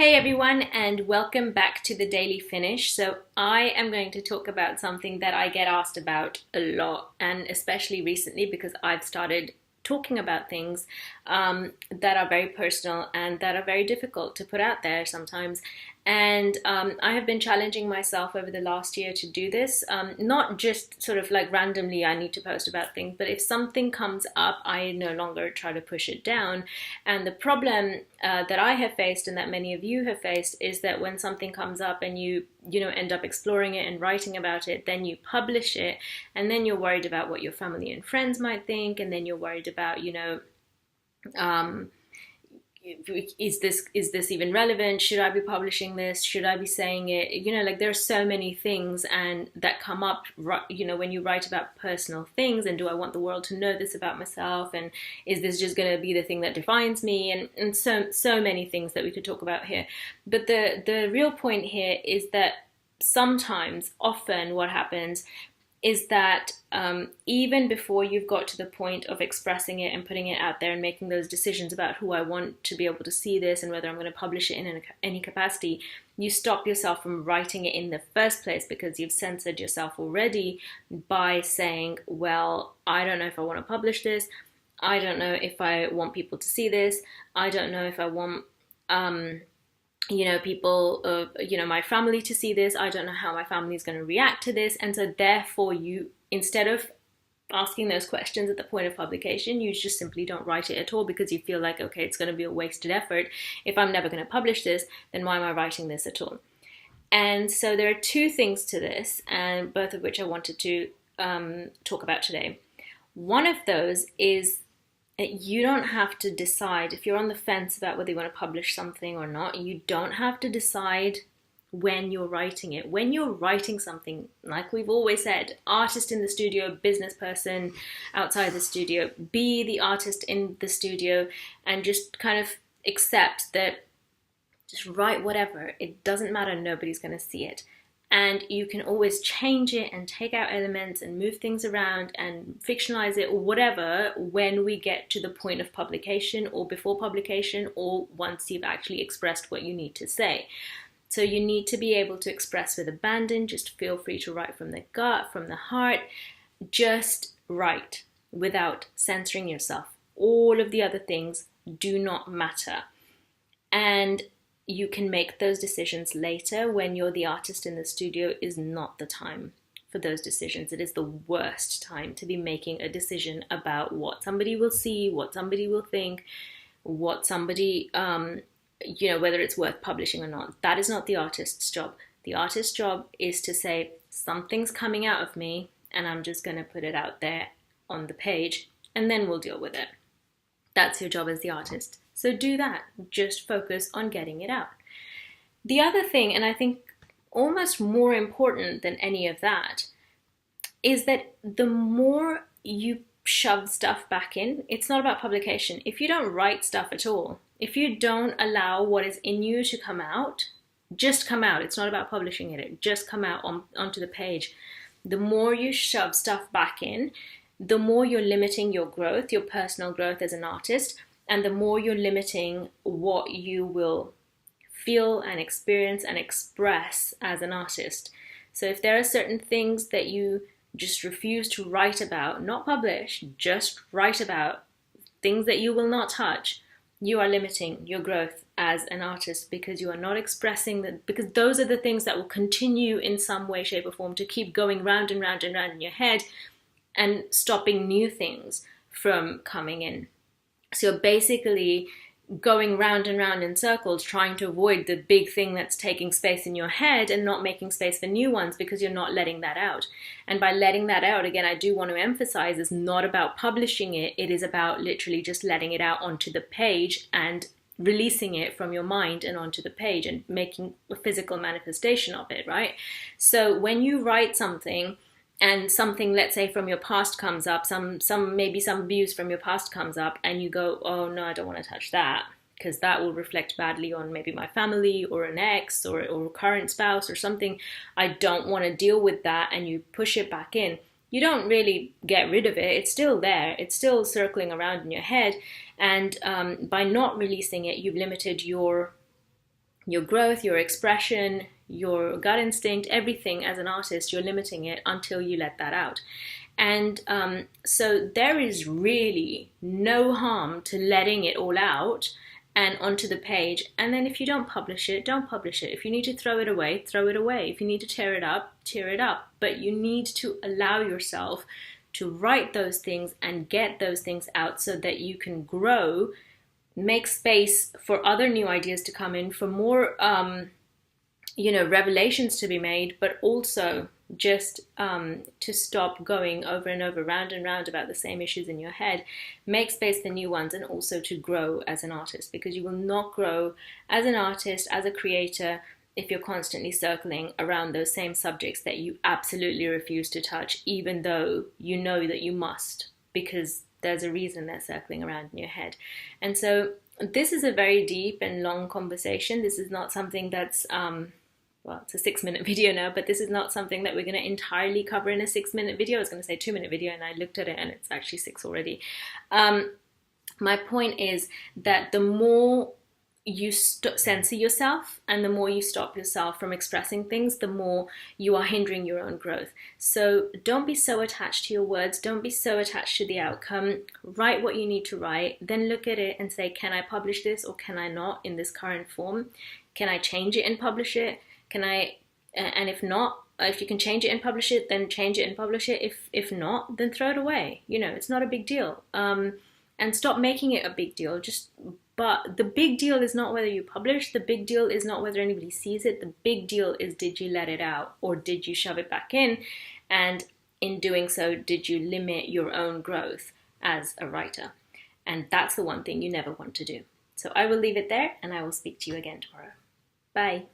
Hey everyone, and welcome back to the Daily Finish. So I am going to talk about something that I get asked about a lot, and especially recently because I've started talking about things that are very personal and that are very difficult to put out there sometimes. And I have been challenging myself over the last year to do this, not just sort of like randomly I need to post about things, but if something comes up, I no longer try to push it down. And the problem that I have faced and that many of you have faced is that when something comes up and you end up exploring it and writing about it, then you publish it, and then you're worried about what your family and friends might think, and then you're worried about, um, is this even relevant? Should I be publishing this? Should I be saying it? Like there are so many things and that come up, when you write about personal things, and do I want the world to know this about myself? And is this just going to be the thing that defines me? And so many things that we could talk about here. But the real point here is that often what happens is that even before you've got to the point of expressing it and putting it out there and making those decisions about who I want to be able to see this and whether I'm going to publish it in any capacity, you stop yourself from writing it in the first place because you've censored yourself already by saying, well, I don't know if I want to publish this. I don't know if I want people to see this. I don't know if I want people, my family to see this. I don't know how my family is going to react to this. And so therefore you, instead of asking those questions at the point of publication, you just simply don't write it at all because you feel like, okay, it's going to be a wasted effort. If I'm never going to publish this, then why am I writing this at all? And so there are two things to this, and both of which I wanted to talk about today. One of those is you don't have to decide if you're on the fence about whether you want to publish something or not. You don't have to decide when you're writing it. When you're writing something, like we've always said, artist in the studio, business person outside the studio, be the artist in the studio and just kind of accept that just write whatever. It doesn't matter. Nobody's going to see it. And you can always change it and take out elements and move things around and fictionalize it or whatever when we get to the point of publication or before publication or once you've actually expressed what you need to say. So you need to be able to express with abandon. Just feel free to write from the gut, from the heart. Just write without censoring yourself. All of the other things do not matter. And you can make those decisions later. When you're the artist in the studio is not the time for those decisions. It is the worst time to be making a decision about what somebody will see, what somebody will think, what somebody, whether it's worth publishing or not. That is not the artist's job. The artist's job is to say, something's coming out of me and I'm just going to put it out there on the page and then we'll deal with it. That's your job as the artist. So do that. Just focus on getting it out. The other thing, and I think almost more important than any of that, is that the more you shove stuff back in, it's not about publication. If you don't write stuff at all, if you don't allow what is in you to come out, just come out. It's not about publishing it. Just come out onto the page. The more you shove stuff back in, the more you're limiting your growth, your personal growth as an artist, and the more you're limiting what you will feel and experience and express as an artist. So if there are certain things that you just refuse to write about, not publish, just write about, things that you will not touch, you are limiting your growth as an artist because you are not expressing that, because those are the things that will continue in some way, shape or form to keep going round and round and round in your head and stopping new things from coming in. So you're basically going round and round in circles, trying to avoid the big thing that's taking space in your head and not making space for new ones because you're not letting that out. And by letting that out, again, I do want to emphasize, it's not about publishing it. It is about literally just letting it out onto the page and releasing it from your mind and onto the page and making a physical manifestation of it, right? So when you write something, and something, let's say, from your past comes up, maybe some abuse from your past comes up, and you go, oh no, I don't want to touch that because that will reflect badly on maybe my family or an ex or a current spouse or something. I don't want to deal with that, and you push it back in. You don't really get rid of it. It's still there. It's still circling around in your head, and by not releasing it, you've limited your your growth, your expression, your gut instinct, everything as an artist, you're limiting it until you let that out. And so there is really no harm to letting it all out and onto the page. And then if you don't publish it, don't publish it. If you need to throw it away, throw it away. If you need to tear it up, tear it up. But you need to allow yourself to write those things and get those things out so that you can grow, make space for other new ideas to come in, for more revelations to be made, but also just to stop going over and over, round and round about the same issues in your head, make space for new ones, and also to grow as an artist, because you will not grow as an artist, as a creator, if you're constantly circling around those same subjects that you absolutely refuse to touch, even though you know that you must, because there's a reason they're circling around in your head. And so this is a very deep and long conversation. This is not something that's well, it's a 6-minute video now, but this is not something that we're going to entirely cover in a 6-minute video. I was going to say 2-minute video, and I looked at it and it's actually 6 already. My point is that the more you censor yourself and the more you stop yourself from expressing things, the more you are hindering your own growth. So don't be so attached to your words. Don't be so attached to the outcome. Write what you need to write. Then look at it and say, can I publish this or can I not in this current form? Can I change it and publish it? Can I, and if not, if you can change it and publish it, then change it and publish it. If not, then throw it away. It's not a big deal. And stop making it a big deal. But the big deal is not whether you publish. The big deal is not whether anybody sees it. The big deal is, did you let it out or did you shove it back in? And in doing so, did you limit your own growth as a writer? And that's the one thing you never want to do. So I will leave it there, and I will speak to you again tomorrow. Bye.